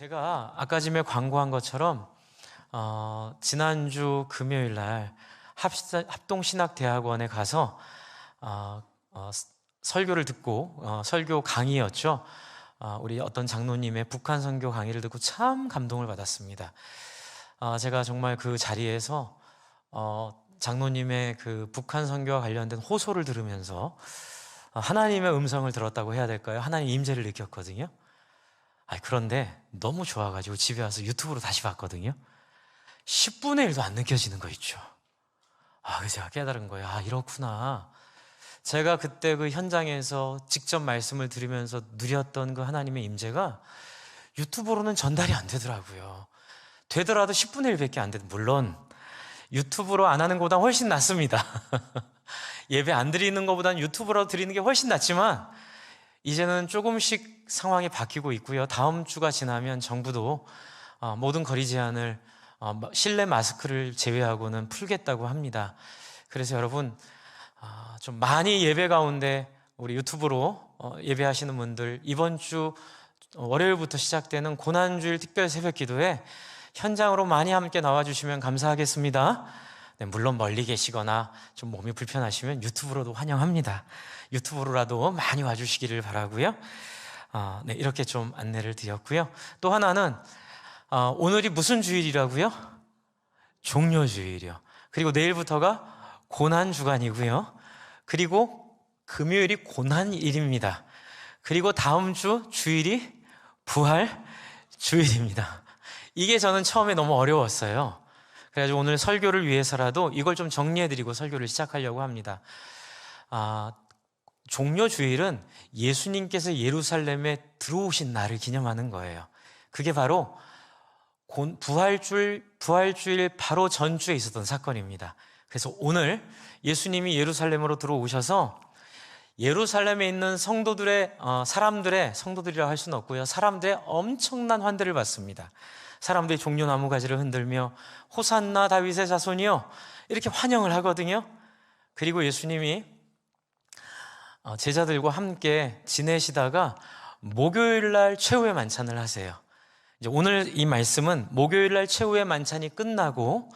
제가 아까 전에 광고한 것처럼 지난주 금요일 날 합동신학대학원에 가서 설교를 듣고 설교 강의였죠. 우리 어떤 장로님의 북한 선교 강의를 듣고 참 감동을 받았습니다. 제가 정말 그 자리에서 장로님의 그 북한 선교와 관련된 호소를 들으면서 하나님의 음성을 들었다고 해야 될까요? 하나님의 임재를 느꼈거든요. 그런데 너무 좋아가지고 집에 와서 유튜브로 다시 봤거든요. 10분의 1도 안 느껴지는 거 있죠. 그래서 제가 깨달은 거예요. 이렇구나. 제가 그때 그 현장에서 직접 말씀을 들으면서 누렸던 그 하나님의 임재가 유튜브로는 전달이 안 되더라고요. 되더라도 10분의 1밖에 안 돼도, 물론 유튜브로 안 하는 것보다 훨씬 낫습니다. 예배 안 드리는 것보다는 유튜브로 드리는 게 훨씬 낫지만 이제는 조금씩 상황이 바뀌고 있고요. 다음 주가 지나면 정부도 모든 거리 제한을 실내 마스크를 제외하고는 풀겠다고 합니다. 그래서 여러분 좀 많이 예배 가운데 우리 유튜브로 예배하시는 분들, 이번 주 월요일부터 시작되는 고난주일 특별 새벽 기도에 현장으로 많이 함께 나와주시면 감사하겠습니다. 네, 물론 멀리 계시거나 좀 몸이 불편하시면 유튜브로도 환영합니다. 유튜브로라도 많이 와주시기를 바라고요. 네, 이렇게 좀 안내를 드렸고요. 또 하나는 오늘이 무슨 주일이라고요? 종료주일이요. 그리고 내일부터가 고난주간이고요. 그리고 금요일이 고난일입니다. 그리고 다음 주 주일이 부활주일입니다. 이게 저는 처음에 너무 어려웠어요. 그래가지고 오늘 설교를 위해서라도 이걸 좀 정리해드리고 설교를 시작하려고 합니다. 종료주일은 예수님께서 예루살렘에 들어오신 날을 기념하는 거예요. 그게 바로 부활주일 바로 전주에 있었던 사건입니다. 그래서 오늘 예수님이 예루살렘으로 들어오셔서 예루살렘에 있는 성도들이라고 할 수는 없고요, 사람들의 엄청난 환대를 받습니다. 사람들이 종려나무 가지를 흔들며 호산나 다윗의 자손이요, 이렇게 환영을 하거든요. 그리고 예수님이 제자들과 함께 지내시다가 목요일날 최후의 만찬을 하세요. 이제 오늘 이 말씀은 목요일날 최후의 만찬이 끝나고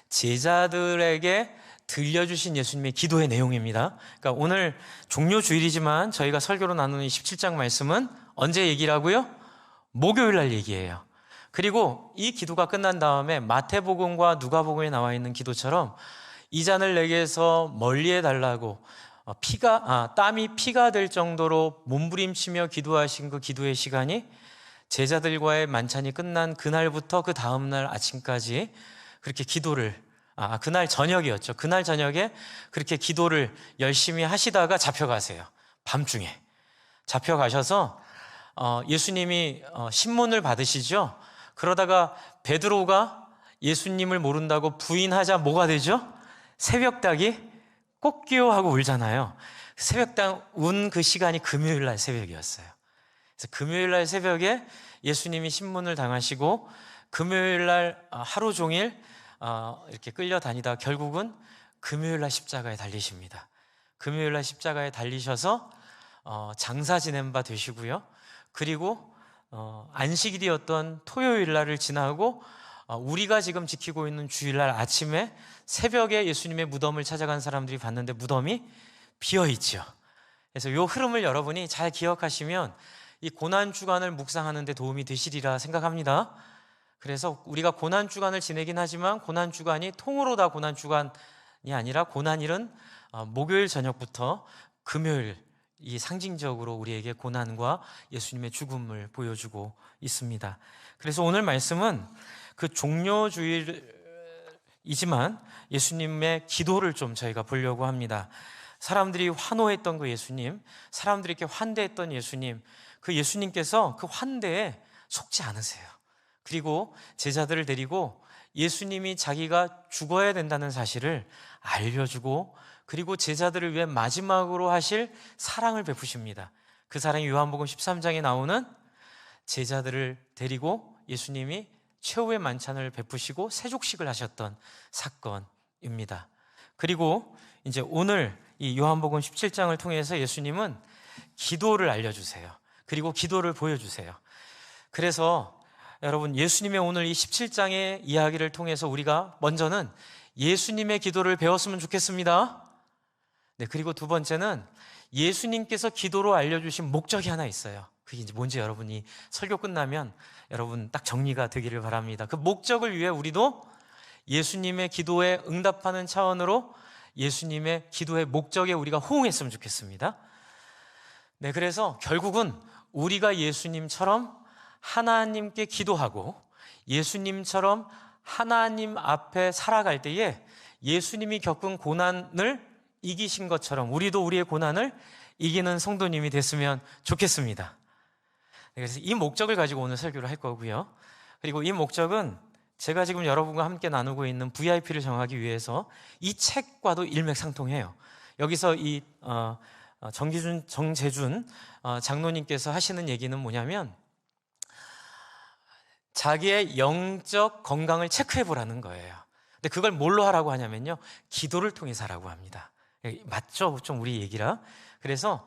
제자들에게 들려주신 예수님의 기도의 내용입니다. 그러니까 오늘 종료주일이지만 저희가 설교로 나누는 17장 말씀은 언제 얘기라고요? 목요일날 얘기예요. 그리고 이 기도가 끝난 다음에 마태복음과 누가복음에 나와 있는 기도처럼 이 잔을 내게서 멀리해 달라고 땀이 피가 될 정도로 몸부림치며 기도하신 그 기도의 시간이 제자들과의 만찬이 끝난 그날부터 그 다음날 아침까지 그렇게 기도를 그날 저녁이었죠. 그날 저녁에 그렇게 기도를 열심히 하시다가 잡혀가세요. 밤중에 잡혀가셔서 예수님이 신문을 받으시죠. 그러다가 베드로가 예수님을 모른다고 부인하자 뭐가 되죠? 새벽닭이 꼭끼요 하고 울잖아요. 새벽닭 운 그 시간이 금요일날 새벽이었어요. 그래서 금요일날 새벽에 예수님이 신문을 당하시고 금요일날 하루 종일 이렇게 끌려다니다 결국은 금요일날 십자가에 달리십니다. 금요일날 십자가에 달리셔서 장사 지낸 바 되시고요. 그리고 안식일이었던 토요일날을 지나고 우리가 지금 지키고 있는 주일날 아침에 새벽에 예수님의 무덤을 찾아간 사람들이 봤는데 무덤이 비어있죠. 그래서 이 흐름을 여러분이 잘 기억하시면 이 고난주간을 묵상하는 데 도움이 되시리라 생각합니다. 그래서 우리가 고난주간을 지내긴 하지만 고난주간이 통으로 다 고난주간이 아니라 고난일은 목요일 저녁부터 금요일, 이 상징적으로 우리에게 고난과 예수님의 죽음을 보여주고 있습니다. 그래서 오늘 말씀은 그 종료주일이지만 예수님의 기도를 좀 저희가 보려고 합니다. 사람들이 환호했던 그 예수님, 사람들이 이렇게 환대했던 예수님, 그 예수님께서 그 환대에 속지 않으세요. 그리고 제자들을 데리고 예수님이 자기가 죽어야 된다는 사실을 알려주고, 그리고 제자들을 위해 마지막으로 하실 사랑을 베푸십니다. 그 사랑이 요한복음 13장에 나오는 제자들을 데리고 예수님이 최후의 만찬을 베푸시고 세족식을 하셨던 사건입니다. 그리고 이제 오늘 이 요한복음 17장을 통해서 예수님은 기도를 알려주세요. 그리고 기도를 보여주세요. 그래서 여러분, 예수님의 오늘 이 17장의 이야기를 통해서 우리가 먼저는 예수님의 기도를 배웠으면 좋겠습니다. 네, 그리고 두 번째는 예수님께서 기도로 알려주신 목적이 하나 있어요. 그게 이제 뭔지 여러분이 설교 끝나면 여러분 딱 정리가 되기를 바랍니다. 그 목적을 위해 우리도 예수님의 기도에 응답하는 차원으로 예수님의 기도의 목적에 우리가 호응했으면 좋겠습니다. 네, 그래서 결국은 우리가 예수님처럼 하나님께 기도하고 예수님처럼 하나님 앞에 살아갈 때에 예수님이 겪은 고난을 이기신 것처럼 우리도 우리의 고난을 이기는 성도님이 됐으면 좋겠습니다. 그래서 이 목적을 가지고 오늘 설교를 할 거고요. 그리고 이 목적은 제가 지금 여러분과 함께 나누고 있는 VIP를 정하기 위해서 이 책과도 일맥상통해요. 여기서 이 정재준 장로님께서 하시는 얘기는 뭐냐면 자기의 영적 건강을 체크해 보라는 거예요. 근데 그걸 뭘로 하라고 하냐면요, 기도를 통해서 하라고 합니다. 맞죠? 좀 우리 얘기라. 그래서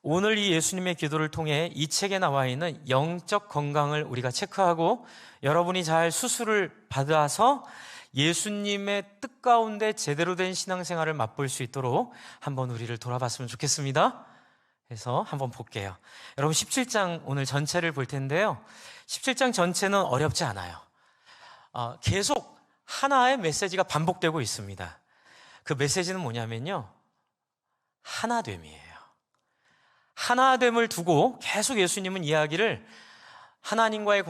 오늘 이 예수님의 기도를 통해 이 책에 나와 있는 영적 건강을 우리가 체크하고 여러분이 잘 수술을 받아서 예수님의 뜻 가운데 제대로 된 신앙생활을 맛볼 수 있도록 한번 우리를 돌아봤으면 좋겠습니다. 그래서 한번 볼게요. 여러분 17장 오늘 전체를 볼 텐데요. 17장 전체는 어렵지 않아요. 계속 하나의 메시지가 반복되고 있습니다. 그 메시지는 뭐냐면요, 하나됨이에요. 하나됨을 두고 계속 예수님은 이야기를 하나님과의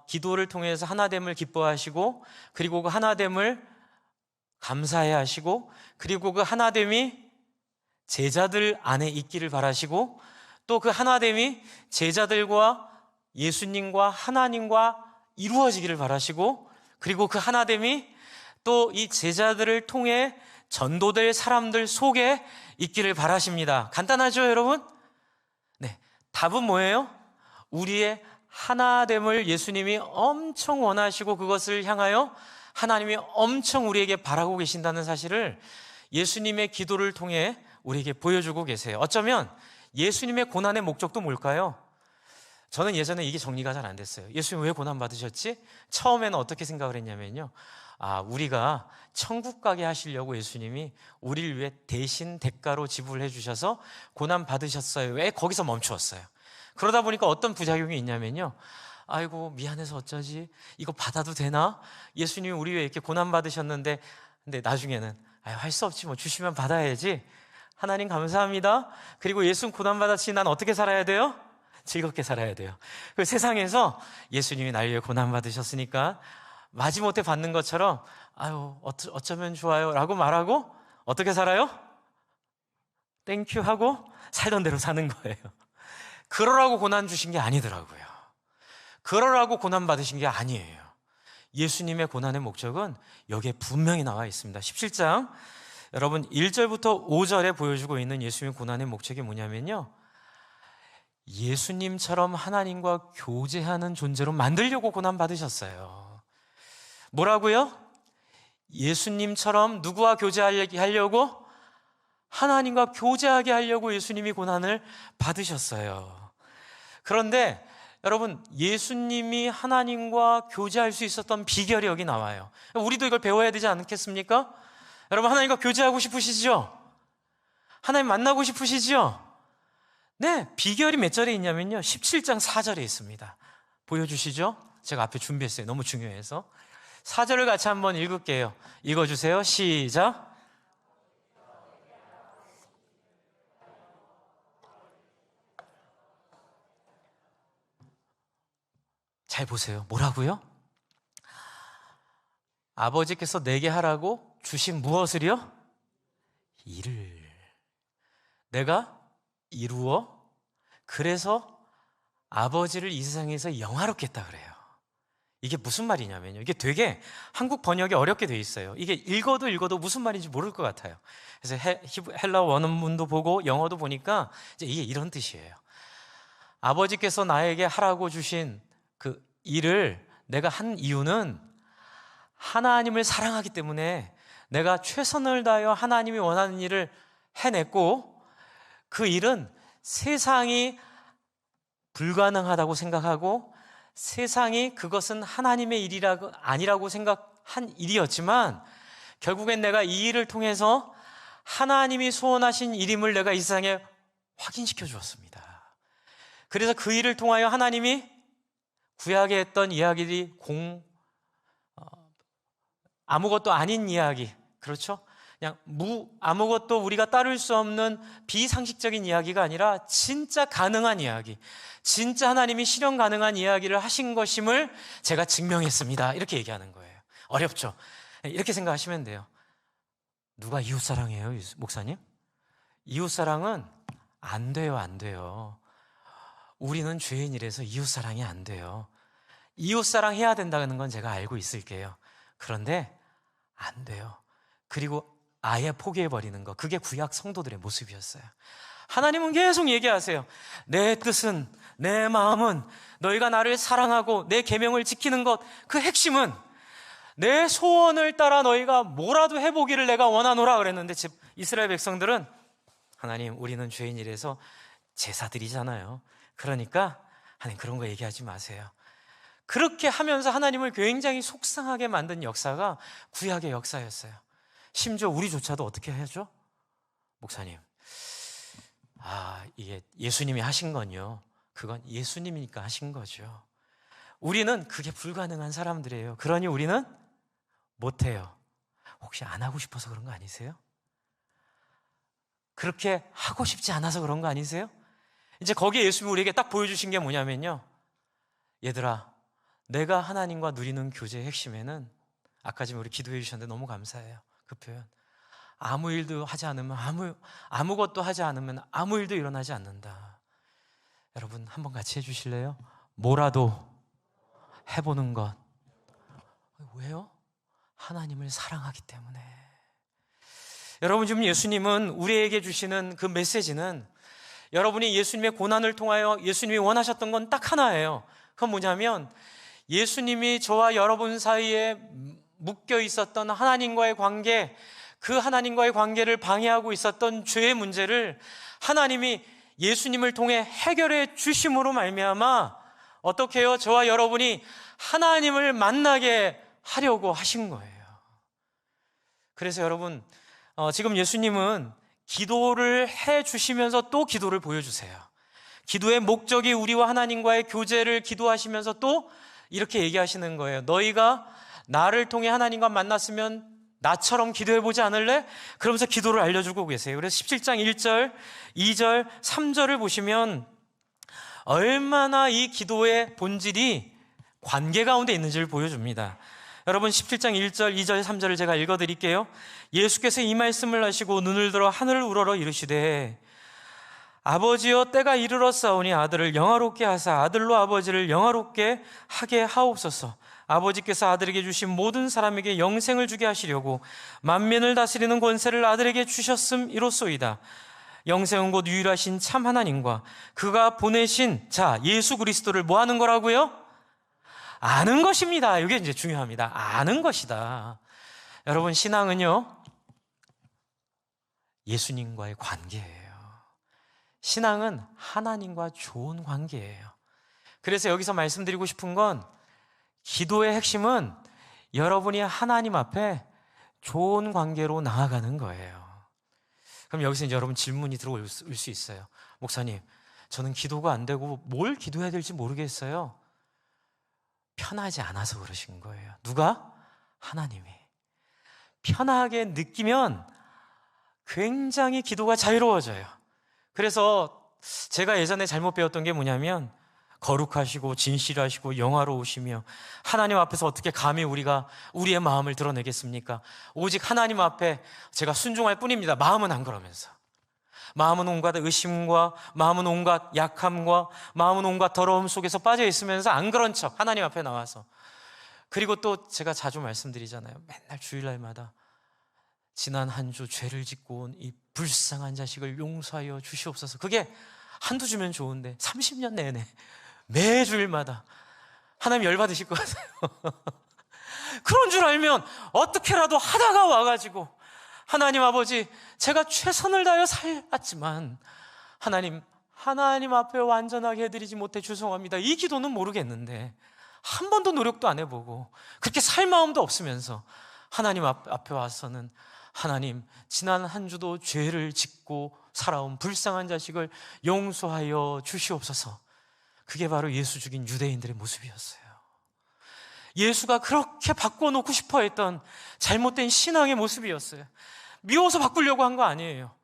기도를 통해서 하나됨을 기뻐하시고, 그리고 그 하나됨을 감사해 하시고, 그리고 그 하나됨이 제자들 안에 있기를 바라시고, 또 그 하나됨이 제자들과 예수님과 하나님과 이루어지기를 바라시고, 그리고 그 하나됨이 또 이 제자들을 통해 전도될 사람들 속에 있기를 바라십니다. 간단하죠, 여러분? 네, 답은 뭐예요? 우리의 하나됨을 예수님이 엄청 원하시고 그것을 향하여 하나님이 엄청 우리에게 바라고 계신다는 사실을 예수님의 기도를 통해 우리에게 보여주고 계세요. 어쩌면 예수님의 고난의 목적도 뭘까요? 저는 예전에 이게 정리가 잘 안 됐어요. 예수님 왜 고난 받으셨지? 처음에는 어떻게 생각을 했냐면요, 우리가 천국 가게 하시려고 예수님이 우리를 위해 대신 대가로 지불해 주셔서 고난 받으셨어요. 왜 거기서 멈추었어요? 그러다 보니까 어떤 부작용이 있냐면요, 아이고 미안해서 어쩌지? 이거 받아도 되나? 예수님이 우리 위해 이렇게 고난 받으셨는데, 근데 나중에는 할 수 없지, 뭐 주시면 받아야지. 하나님 감사합니다. 그리고 예수님 고난 받았지, 난 어떻게 살아야 돼요? 즐겁게 살아야 돼요. 그 세상에서 예수님이 날 위해 고난 받으셨으니까 마지못해 받는 것처럼 어쩌면 좋아요 라고 말하고 어떻게 살아요? 땡큐 하고 살던 대로 사는 거예요. 그러라고 고난 주신 게 아니더라고요. 그러라고 고난 받으신 게 아니에요. 예수님의 고난의 목적은 여기에 분명히 나와 있습니다. 17장 여러분 1절부터 5절에 보여주고 있는 예수님의 고난의 목적이 뭐냐면요, 예수님처럼 하나님과 교제하는 존재로 만들려고 고난 받으셨어요. 뭐라고요? 예수님처럼 누구와 교제하게 하려고? 하나님과 교제하게 하려고 예수님이 고난을 받으셨어요. 그런데 여러분, 예수님이 하나님과 교제할 수 있었던 비결이 여기 나와요. 우리도 이걸 배워야 되지 않겠습니까? 여러분, 하나님과 교제하고 싶으시죠? 하나님 만나고 싶으시죠? 네, 비결이 몇 절에 있냐면요, 17장 4절에 있습니다. 보여주시죠? 제가 앞에 준비했어요. 너무 중요해서 4절을 같이 한번 읽을게요. 읽어주세요. 시작. 잘 보세요. 뭐라고요? 아버지께서 내게 하라고 주신 무엇을요? 일을 내가 이루어 그래서 아버지를 이 세상에서 영화롭게 했다 그래요. 이게 무슨 말이냐면요, 이게 되게 한국 번역이 어렵게 돼 있어요. 이게 읽어도 무슨 말인지 모를 것 같아요. 그래서 헬라 원문도 보고 영어도 보니까 이제 이게 이런 뜻이에요. 아버지께서 나에게 하라고 주신 그 일을 내가 한 이유는 하나님을 사랑하기 때문에 내가 최선을 다하여 하나님이 원하는 일을 해냈고, 그 일은 세상이 불가능하다고 생각하고 세상이 그것은 하나님의 일이라고 아니라고 생각한 일이었지만 결국엔 내가 이 일을 통해서 하나님이 소원하신 일임을 내가 이 세상에 확인시켜 주었습니다. 그래서 그 일을 통하여 하나님이 구약에 했던 이야기들이 아무것도 아닌 이야기, 그렇죠? 그냥 아무것도 우리가 따를 수 없는 비상식적인 이야기가 아니라 진짜 가능한 이야기, 진짜 하나님이 실현 가능한 이야기를 하신 것임을 제가 증명했습니다. 이렇게 얘기하는 거예요. 어렵죠? 이렇게 생각하시면 돼요. 누가 이웃사랑이에요, 목사님? 이웃사랑은 안 돼요, 안 돼요. 우리는 죄인이라서 이웃사랑이 안 돼요. 이웃사랑 해야 된다는 건 제가 알고 있을게요. 그런데 안 돼요. 그리고 아예 포기해버리는 거, 그게 구약 성도들의 모습이었어요. 하나님은 계속 얘기하세요. 내 뜻은, 내 마음은 너희가 나를 사랑하고 내 계명을 지키는 것, 그 핵심은 내 소원을 따라 너희가 뭐라도 해보기를 내가 원하노라 그랬는데 이스라엘 백성들은 하나님, 우리는 죄인이라서 제사드리잖아요. 그러니까 하나님 그런 거 얘기하지 마세요. 그렇게 하면서 하나님을 굉장히 속상하게 만든 역사가 구약의 역사였어요. 심지어 우리조차도 어떻게 하죠? 목사님, 이게 예수님이 하신 건요, 그건 예수님이니까 하신 거죠. 우리는 그게 불가능한 사람들이에요. 그러니 우리는 못해요. 혹시 안 하고 싶어서 그런 거 아니세요? 그렇게 하고 싶지 않아서 그런 거 아니세요? 이제 거기에 예수님이 우리에게 딱 보여주신 게 뭐냐면요, 얘들아, 내가 하나님과 누리는 교제의 핵심에는, 아까 지금 우리 기도해 주셨는데 너무 감사해요. 그 표현, 아무 일도 하지 않으면 아무것도 하지 않으면 아무 일도 일어나지 않는다. 여러분 한번 같이 해주실래요? 뭐라도 해보는 것. 왜요? 하나님을 사랑하기 때문에. 여러분, 지금 예수님은 우리에게 주시는 그 메시지는, 여러분이 예수님의 고난을 통하여 예수님이 원하셨던 건 딱 하나예요. 그건 뭐냐면, 예수님이 저와 여러분 사이에 묶여 있었던 하나님과의 관계, 그 하나님과의 관계를 방해하고 있었던 죄의 문제를 하나님이 예수님을 통해 해결해 주심으로 말미암아 어떻게 해요? 저와 여러분이 하나님을 만나게 하려고 하신 거예요. 그래서 여러분, 지금 예수님은 기도를 해 주시면서 또 기도를 보여주세요. 기도의 목적이 우리와 하나님과의 교제를 기도하시면서 또 이렇게 얘기하시는 거예요. 너희가 나를 통해 하나님과 만났으면 나처럼 기도해보지 않을래? 그러면서 기도를 알려주고 계세요. 그래서 17장 1절, 2절, 3절을 보시면 얼마나 이 기도의 본질이 관계 가운데 있는지를 보여줍니다. 여러분, 17장 1절, 2절, 3절을 제가 읽어드릴게요. 예수께서 이 말씀을 하시고 눈을 들어 하늘을 우러러 이르시되, 아버지여, 때가 이르렀사오니 아들을 영화롭게 하사 아들로 아버지를 영화롭게 하게 하옵소서. 아버지께서 아들에게 주신 모든 사람에게 영생을 주게 하시려고 만민을 다스리는 권세를 아들에게 주셨음 이로소이다. 영생은 곧 유일하신 참 하나님과 그가 보내신 자 예수 그리스도를 뭐 하는 거라고요? 아는 것입니다. 이게 이제 중요합니다. 아는 것이다. 여러분, 신앙은요, 예수님과의 관계예요. 신앙은 하나님과 좋은 관계예요. 그래서 여기서 말씀드리고 싶은 건, 기도의 핵심은 여러분이 하나님 앞에 좋은 관계로 나아가는 거예요. 그럼 여기서 이제 여러분 질문이 들어올 수 있어요. 목사님, 저는 기도가 안 되고 뭘 기도해야 될지 모르겠어요. 편하지 않아서 그러신 거예요. 누가? 하나님이. 편하게 느끼면 굉장히 기도가 자유로워져요. 그래서 제가 예전에 잘못 배웠던 게 뭐냐면, 거룩하시고 진실하시고 영화로우시며 하나님 앞에서 어떻게 감히 우리가 우리의 마음을 드러내겠습니까? 오직 하나님 앞에 제가 순종할 뿐입니다. 마음은 안 그러면서. 마음은 온갖 의심과, 마음은 온갖 약함과, 마음은 온갖 더러움 속에서 빠져 있으면서 안 그런 척 하나님 앞에 나와서. 그리고 또 제가 자주 말씀드리잖아요. 맨날 주일날마다 지난 한 주 죄를 짓고 온 이 불쌍한 자식을 용서하여 주시옵소서. 그게 한두 주면 좋은데 30년 내내 매주일마다 하나님 열받으실 것 같아요. 그런 줄 알면 어떻게라도 하다가 와가지고, 하나님 아버지, 제가 최선을 다하여 살았지만 하나님, 하나님 앞에 완전하게 해드리지 못해 죄송합니다. 이 기도는 모르겠는데 한 번도 노력도 안 해보고 그렇게 살 마음도 없으면서 하나님 앞에 와서는 하나님, 지난 한 주도 죄를 짓고 살아온 불쌍한 자식을 용서하여 주시옵소서. 그게 바로 예수 죽인 유대인들의 모습이었어요. 예수가 그렇게 바꿔놓고 싶어 했던 잘못된 신앙의 모습이었어요. 미워서 바꾸려고 한 거 아니에요.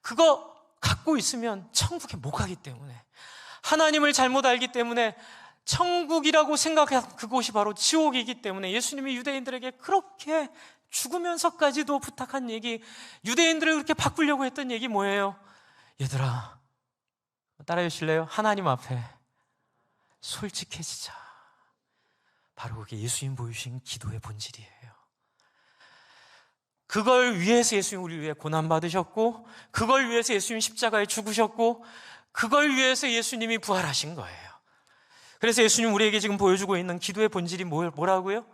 그거 갖고 있으면 천국에 못 가기 때문에, 하나님을 잘못 알기 때문에 천국이라고 생각한 그곳이 바로 지옥이기 때문에 예수님이 유대인들에게 그렇게 죽으면서까지도 부탁한 얘기, 유대인들을 그렇게 바꾸려고 했던 얘기 뭐예요? 얘들아, 따라해 주실래요? 하나님 앞에 솔직해지자. 바로 그게 예수님 보여주신 기도의 본질이에요. 그걸 위해서 예수님 우리 위해 고난받으셨고, 그걸 위해서 예수님 십자가에 죽으셨고, 그걸 위해서 예수님이 부활하신 거예요. 그래서 예수님 우리에게 지금 보여주고 있는 기도의 본질이 뭐라고요?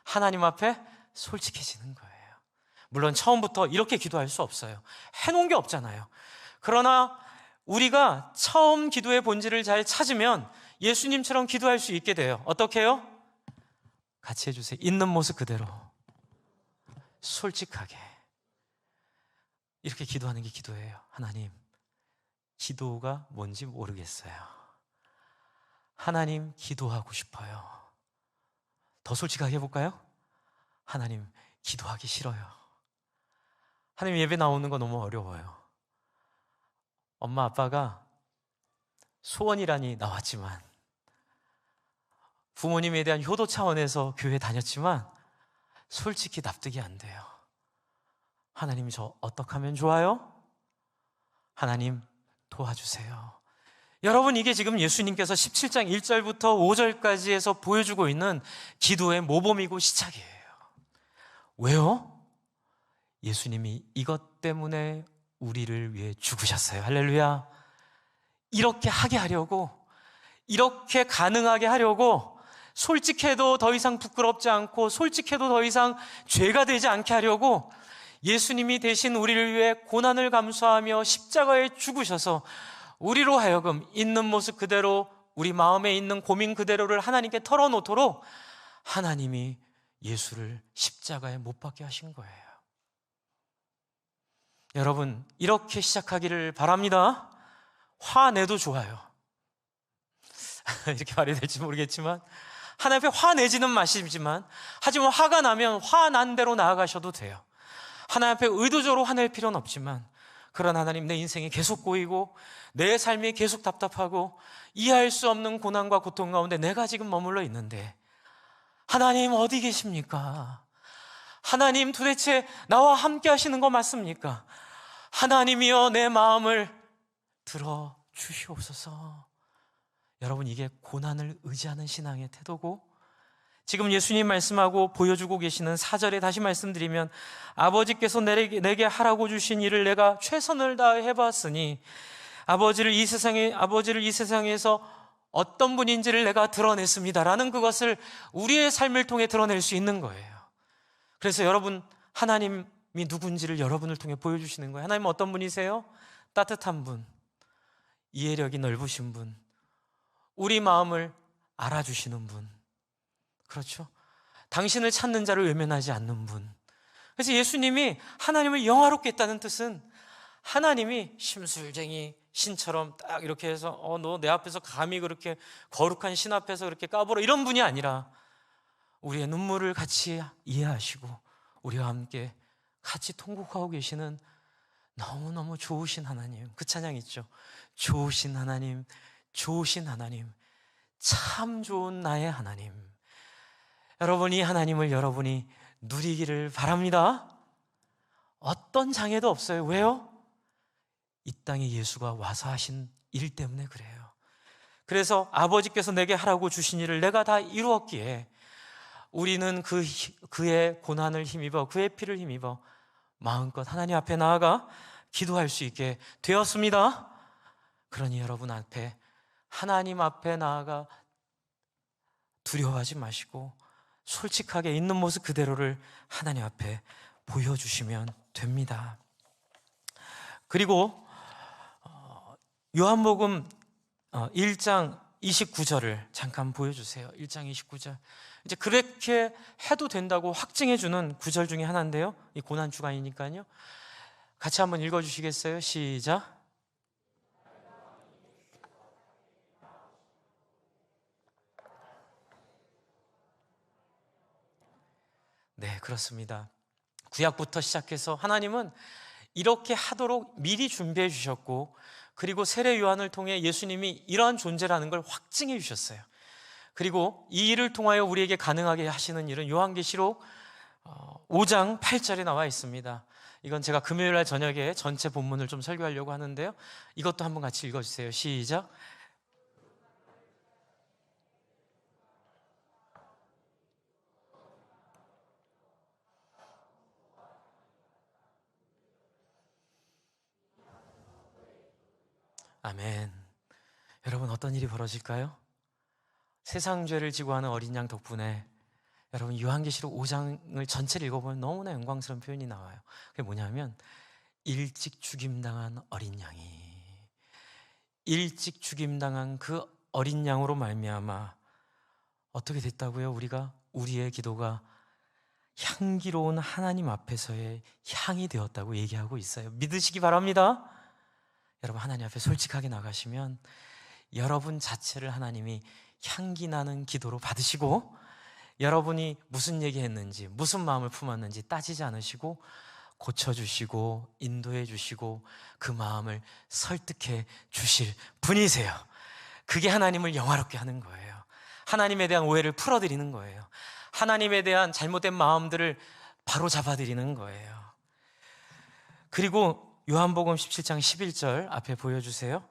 하나님 앞에 솔직해지는 거예요. 물론 처음부터 이렇게 기도할 수 없어요. 해놓은 게 없잖아요. 그러나 우리가 처음 기도의 본질을 잘 찾으면 예수님처럼 기도할 수 있게 돼요. 어떻게 해요? 같이 해주세요. 있는 모습 그대로 솔직하게 이렇게 기도하는 게 기도예요. 하나님, 기도가 뭔지 모르겠어요. 하나님, 기도하고 싶어요. 더 솔직하게 해볼까요? 하나님, 기도하기 싫어요. 하나님, 예배 나오는 거 너무 어려워요. 엄마 아빠가 소원이라니 나왔지만, 부모님에 대한 효도 차원에서 교회 다녔지만 솔직히 납득이 안 돼요. 하나님, 저 어떻게 하면 좋아요? 하나님, 도와주세요. 여러분, 이게 지금 예수님께서 17장 1절부터 5절까지 해서 보여주고 있는 기도의 모범이고 시작이에요. 왜요? 예수님이 이것 때문에 우리를 위해 죽으셨어요. 할렐루야. 이렇게 하게 하려고, 이렇게 가능하게 하려고, 솔직해도 더 이상 부끄럽지 않고 솔직해도 더 이상 죄가 되지 않게 하려고 예수님이 대신 우리를 위해 고난을 감수하며 십자가에 죽으셔서 우리로 하여금 있는 모습 그대로, 우리 마음에 있는 고민 그대로를 하나님께 털어놓도록 하나님이 예수를 십자가에 못 박게 하신 거예요. 여러분, 이렇게 시작하기를 바랍니다. 화내도 좋아요. 이렇게 말이 될지 모르겠지만, 하나님 앞에 화내지는 마시지만, 하지만 화가 나면 화난 대로 나아가셔도 돼요. 하나님 앞에 의도적으로 화낼 필요는 없지만, 그러나 하나님, 내 인생이 계속 꼬이고 내 삶이 계속 답답하고 이해할 수 없는 고난과 고통 가운데 내가 지금 머물러 있는데, 하나님 어디 계십니까? 하나님, 도대체 나와 함께 하시는 거 맞습니까? 하나님이여, 내 마음을 들어 주시옵소서. 여러분, 이게 고난을 의지하는 신앙의 태도고, 지금 예수님 말씀하고 보여주고 계시는 4절에 다시 말씀드리면, 아버지께서 내게 하라고 주신 일을 내가 최선을 다해 해봤으니 아버지를 이 세상에서 어떤 분인지를 내가 드러냈습니다라는 그것을 우리의 삶을 통해 드러낼 수 있는 거예요. 그래서 여러분, 하나님이 누군지를 여러분을 통해 보여주시는 거예요. 하나님은 어떤 분이세요? 따뜻한 분, 이해력이 넓으신 분, 우리 마음을 알아주시는 분, 그렇죠? 당신을 찾는 자를 외면하지 않는 분. 그래서 예수님이 하나님을 영화롭게 했다는 뜻은, 하나님이 심술쟁이 신처럼 딱 이렇게 해서 너 내 앞에서 감히 그렇게 거룩한 신 앞에서 그렇게 까불어, 이런 분이 아니라 우리의 눈물을 같이 이해하시고 우리와 함께 같이 통곡하고 계시는 너무너무 좋으신 하나님. 그 찬양 있죠? 좋으신 하나님, 좋으신 하나님, 참 좋은 나의 하나님. 여러분, 이 하나님을 여러분이 누리기를 바랍니다. 어떤 장애도 없어요. 왜요? 이 땅에 예수가 와서 하신 일 때문에 그래요. 그래서 아버지께서 내게 하라고 주신 일을 내가 다 이루었기에 우리는 그의 고난을 힘입어, 그의 피를 힘입어 마음껏 하나님 앞에 나아가 기도할 수 있게 되었습니다. 그러니 여러분 앞에, 하나님 앞에 나아가 두려워하지 마시고 솔직하게 있는 모습 그대로를 하나님 앞에 보여주시면 됩니다. 그리고 요한복음 1장 29절을 잠깐 보여주세요. 1장 29절. 이제 그렇게 해도 된다고 확증해주는 구절 중에 하나인데요. 이 고난 주간이니까요. 같이 한번 읽어주시겠어요? 시작. 네, 그렇습니다. 구약부터 시작해서 하나님은 이렇게 하도록 미리 준비해 주셨고, 그리고 세례 요한을 통해 예수님이 이러한 존재라는 걸 확증해 주셨어요. 그리고 이 일을 통하여 우리에게 가능하게 하시는 일은 요한계시록 5장 8절에 나와 있습니다. 이건 제가 금요일 날 저녁에 전체 본문을 좀 설교하려고 하는데요. 이것도 한번 같이 읽어주세요. 시작. 아멘. 여러분, 어떤 일이 벌어질까요? 세상 죄를 지고 하는 어린 양 덕분에 여러분, 요한계시록 5장을 전체를 읽어보면 너무나 영광스러운 표현이 나와요. 그게 뭐냐면 일찍 죽임당한 어린 양이, 일찍 죽임당한 그 어린 양으로 말미암아 어떻게 됐다고요? 우리의 기도가 향기로운 하나님 앞에서의 향이 되었다고 얘기하고 있어요. 믿으시기 바랍니다. 여러분, 하나님 앞에 솔직하게 나가시면 여러분 자체를 하나님이 향기 나는 기도로 받으시고, 여러분이 무슨 얘기했는지, 무슨 마음을 품었는지 따지지 않으시고 고쳐주시고 인도해 주시고 그 마음을 설득해 주실 분이세요. 그게 하나님을 영화롭게 하는 거예요. 하나님에 대한 오해를 풀어드리는 거예요. 하나님에 대한 잘못된 마음들을 바로 잡아드리는 거예요. 그리고 요한복음 17장 11절 앞에 보여주세요.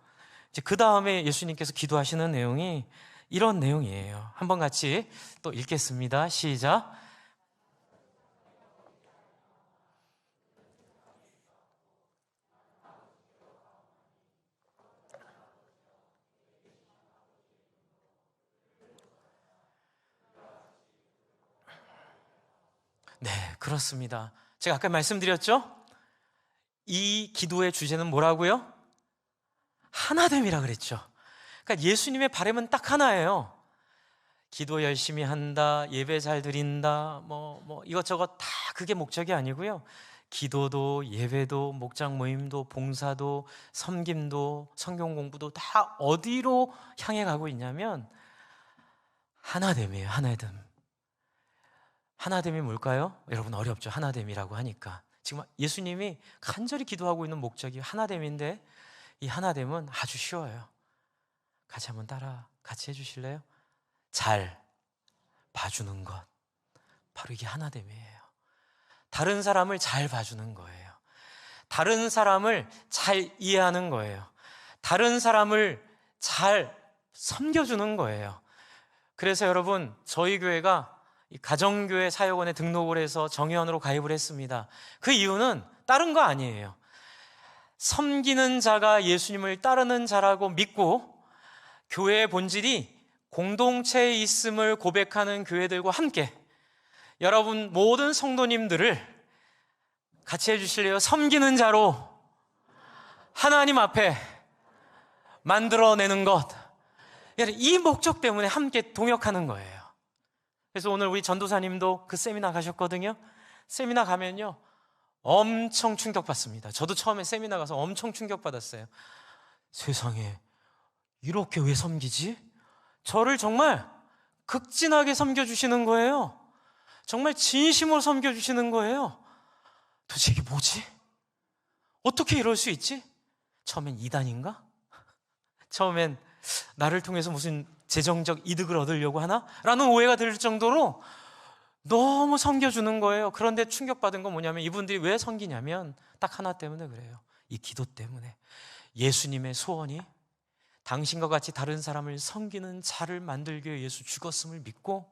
이제 그 다음에 예수님께서 기도하시는 내용이 이런 내용이에요. 한번 같이 또 읽겠습니다. 시작. 네, 그렇습니다. 제가 아까 말씀드렸죠? 이 기도의 주제는 뭐라고요? 하나됨이라 그랬죠. 그러니까 예수님의 바람은 딱 하나예요. 기도 열심히 한다, 예배 잘 드린다, 이것저것 다 그게 목적이 아니고요. 기도도, 예배도, 목장 모임도, 봉사도, 섬김도, 성경 공부도 다 어디로 향해 가고 있냐면 하나됨이에요. 하나됨. 하나됨이 뭘까요? 여러분, 어렵죠? 하나됨이라고 하니까. 지금 예수님이 간절히 기도하고 있는 목적이 하나됨인데, 이 하나됨은 아주 쉬워요. 같이 한번 같이 해주실래요? 잘 봐주는 것. 바로 이게 하나됨이에요. 다른 사람을 잘 봐주는 거예요. 다른 사람을 잘 이해하는 거예요. 다른 사람을 잘 섬겨주는 거예요. 그래서 여러분, 저희 교회가 이 가정교회 사역원에 등록을 해서 정회원으로 가입을 했습니다. 그 이유는 다른 거 아니에요. 섬기는 자가 예수님을 따르는 자라고 믿고, 교회의 본질이 공동체에 있음을 고백하는 교회들과 함께 여러분 모든 성도님들을 같이 해주실래요? 섬기는 자로 하나님 앞에 만들어내는 것, 이 목적 때문에 함께 동역하는 거예요. 그래서 오늘 우리 전도사님도 그 세미나 가셨거든요. 세미나 가면요 엄청 충격받습니다. 저도 처음에 세미나 가서 엄청 충격받았어요. 세상에 이렇게 왜 섬기지? 저를 정말 극진하게 섬겨주시는 거예요. 정말 진심으로 섬겨주시는 거예요. 도대체 이게 뭐지? 어떻게 이럴 수 있지? 처음엔 이단인가? 처음엔 나를 통해서 무슨 재정적 이득을 얻으려고 하나? 라는 오해가 들 정도로 너무 섬겨주는 거예요. 그런데 충격받은 건 뭐냐면 이분들이 왜 섬기냐면 딱 하나 때문에 그래요. 이 기도 때문에. 예수님의 소원이 당신과 같이 다른 사람을 섬기는 자를 만들기 위해 예수 죽었음을 믿고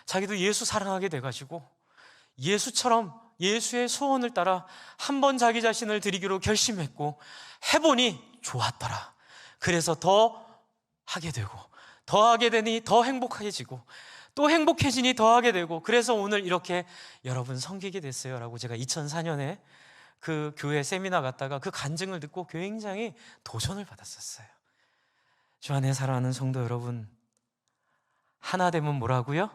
자기도 예수 사랑하게 돼가지고 예수처럼 예수의 소원을 따라 한 번 자기 자신을 드리기로 결심했고 해보니 좋았더라. 그래서 더 하게 되고 더 하게 되니 더 행복해지고 또 행복해지니 더 하게 되고, 그래서 오늘 이렇게 여러분 섬기게 됐어요 라고 제가 2004년에 그 교회 세미나 갔다가 그 간증을 듣고 굉장히 도전을 받았었어요. 주 안에 사랑하는 성도 여러분, 하나 되면 뭐라고요?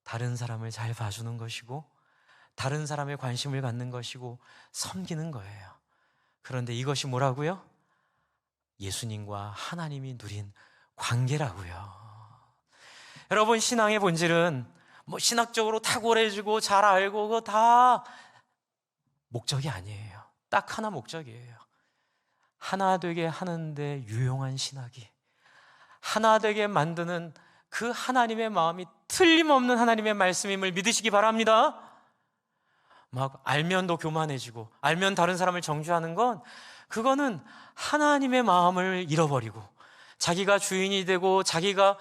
다른 사람을 잘 봐주는 것이고 다른 사람의 관심을 갖는 것이고 섬기는 거예요. 그런데 이것이 뭐라고요? 예수님과 하나님이 누린 관계라고요. 여러분, 신앙의 본질은 뭐 신학적으로 탁월해지고 잘 알고 그거 다 목적이 아니에요. 딱 하나 목적이에요. 하나 되게 하는데 유용한 신학이, 하나 되게 만드는 그 하나님의 마음이 틀림없는 하나님의 말씀임을 믿으시기 바랍니다. 막 알면 더 교만해지고 알면 다른 사람을 정죄하는 건, 그거는 하나님의 마음을 잃어버리고 자기가 주인이 되고 자기가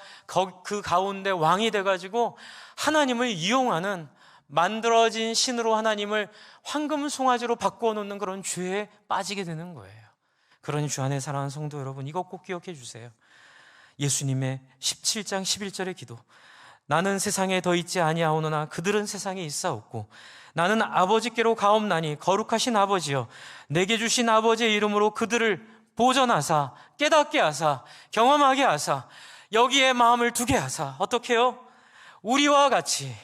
그 가운데 왕이 돼가지고 하나님을 이용하는, 만들어진 신으로 하나님을 황금 송아지로 바꿔놓는 그런 죄에 빠지게 되는 거예요. 그러니 주 안에 사랑하는 성도 여러분, 이거 꼭 기억해 주세요. 예수님의 17장 11절의 기도, 나는 세상에 더 있지 아니하오노나 그들은 세상에 있사옵고 나는 아버지께로 가옵나니 거룩하신 아버지여, 내게 주신 아버지의 이름으로 그들을 보전하사 깨닫게 하사 경험하게 하사 여기에 마음을 두게 하사, 어떻게 해요? 우리와 같이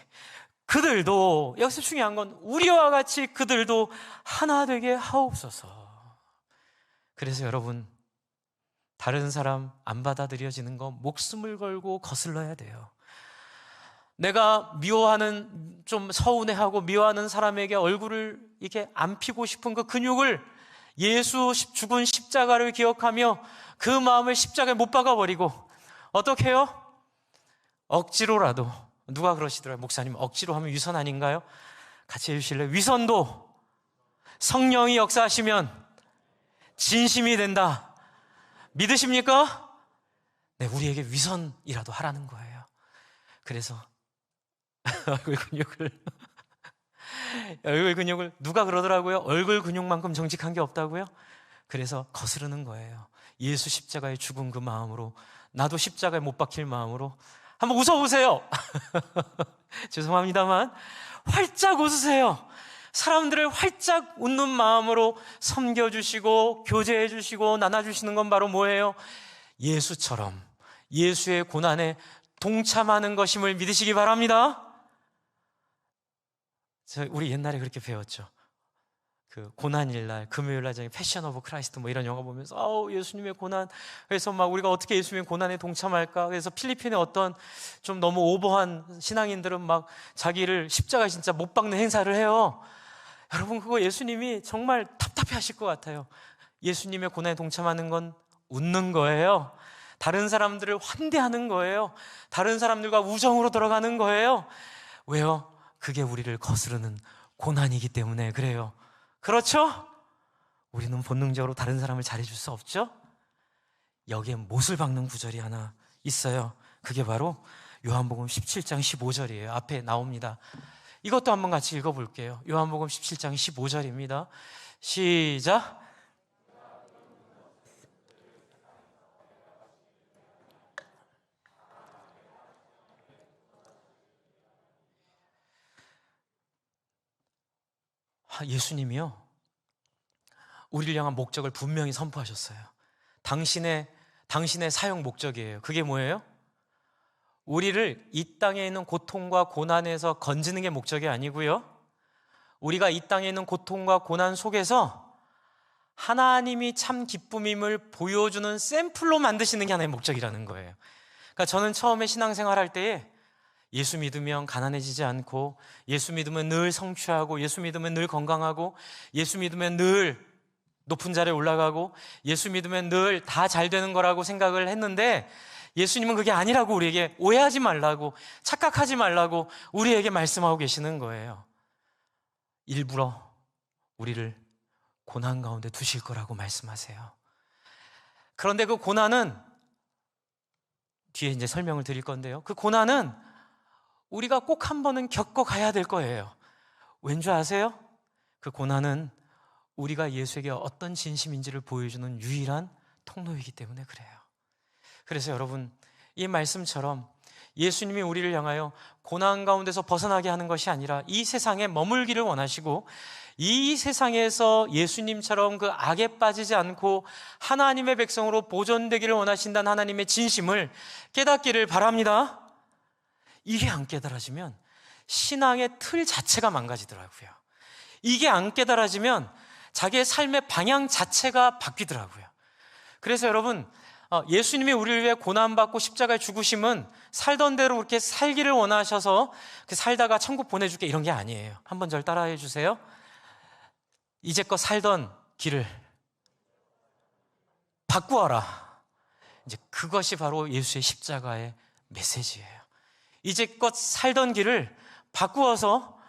그들도, 여기서 중요한 건 우리와 같이 그들도 하나 되게 하옵소서. 그래서 여러분, 다른 사람 안 받아들여지는 거 목숨을 걸고 거슬러야 돼요. 내가 미워하는, 좀 서운해하고 미워하는 사람에게 얼굴을 이렇게 안 피고 싶은 그 근육을 예수 죽은 십자가를 기억하며 그 마음을 십자가에 못 박아버리고 어떻게 해요? 억지로라도, 누가 그러시더라고요. 목사님, 억지로 하면 위선 아닌가요? 같이 해주실래요? 위선도 성령이 역사하시면 진심이 된다. 믿으십니까? 네, 우리에게 위선이라도 하라는 거예요. 그래서 얼굴 근육을 누가 그러더라고요? 얼굴 근육만큼 정직한 게 없다고요? 그래서 거스르는 거예요. 예수 십자가에 죽은 그 마음으로, 나도 십자가에 못 박힐 마음으로 한번 웃어보세요. 죄송합니다만 활짝 웃으세요. 사람들을 활짝 웃는 마음으로 섬겨주시고 교제해주시고 나눠주시는 건 바로 뭐예요? 예수처럼 예수의 고난에 동참하는 것임을 믿으시기 바랍니다. 우리 옛날에 그렇게 배웠죠. 그 고난일날, 금요일날 저희 패션 오브 크라이스트 뭐 이런 영화 보면서 예수님의 고난, 그래서 막 우리가 어떻게 예수님의 고난에 동참할까. 그래서 필리핀의 어떤 좀 너무 오버한 신앙인들은 막 자기를 십자가에 진짜 못 박는 행사를 해요. 여러분, 그거 예수님이 정말 답답해 하실 것 같아요. 예수님의 고난에 동참하는 건 웃는 거예요. 다른 사람들을 환대하는 거예요. 다른 사람들과 우정으로 들어가는 거예요. 왜요? 그게 우리를 거스르는 고난이기 때문에 그래요. 그렇죠? 우리는 본능적으로 다른 사람을 잘해줄 수 없죠? 여기에 못을 박는 구절이 하나 있어요. 그게 바로 요한복음 17장 15절이에요. 앞에 나옵니다. 이것도 한번 같이 읽어볼게요. 요한복음 17장 15절입니다. 시작! 예수님이요, 우리를 향한 목적을 분명히 선포하셨어요. 당신의 사용 목적이에요. 그게 뭐예요? 우리를 이 땅에 있는 고통과 고난에서 건지는 게 목적이 아니고요, 우리가 이 땅에 있는 고통과 고난 속에서 하나님이 참 기쁨임을 보여주는 샘플로 만드시는 게 하나의 목적이라는 거예요. 그러니까 저는 처음에 신앙생활 할 때에 예수 믿으면 가난해지지 않고, 예수 믿으면 늘 성취하고, 예수 믿으면 늘 건강하고, 예수 믿으면 늘 높은 자리에 올라가고, 예수 믿으면 늘 다 잘 되는 거라고 생각을 했는데, 예수님은 그게 아니라고, 우리에게 오해하지 말라고, 착각하지 말라고 우리에게 말씀하고 계시는 거예요. 일부러 우리를 고난 가운데 두실 거라고 말씀하세요. 그런데 그 고난은 뒤에 이제 설명을 드릴 건데요, 그 고난은 우리가 꼭 한 번은 겪어가야 될 거예요. 왠지 아세요? 그 고난은 우리가 예수에게 어떤 진심인지를 보여주는 유일한 통로이기 때문에 그래요. 그래서 여러분, 이 말씀처럼 예수님이 우리를 향하여 고난 가운데서 벗어나게 하는 것이 아니라 이 세상에 머물기를 원하시고 이 세상에서 예수님처럼 그 악에 빠지지 않고 하나님의 백성으로 보존되기를 원하신다는 하나님의 진심을 깨닫기를 바랍니다. 이게 안 깨달아지면 신앙의 틀 자체가 망가지더라고요. 이게 안 깨달아지면 자기의 삶의 방향 자체가 바뀌더라고요. 그래서 여러분, 예수님이 우리를 위해 고난받고 십자가에 죽으심은 살던 대로 그렇게 살기를 원하셔서 살다가 천국 보내줄게 이런 게 아니에요. 한번 절 따라해 주세요. 이제껏 살던 길을 바꾸어라. 이제 그것이 바로 예수의 십자가의 메시지예요. 이제껏 살던 길을 바꾸어서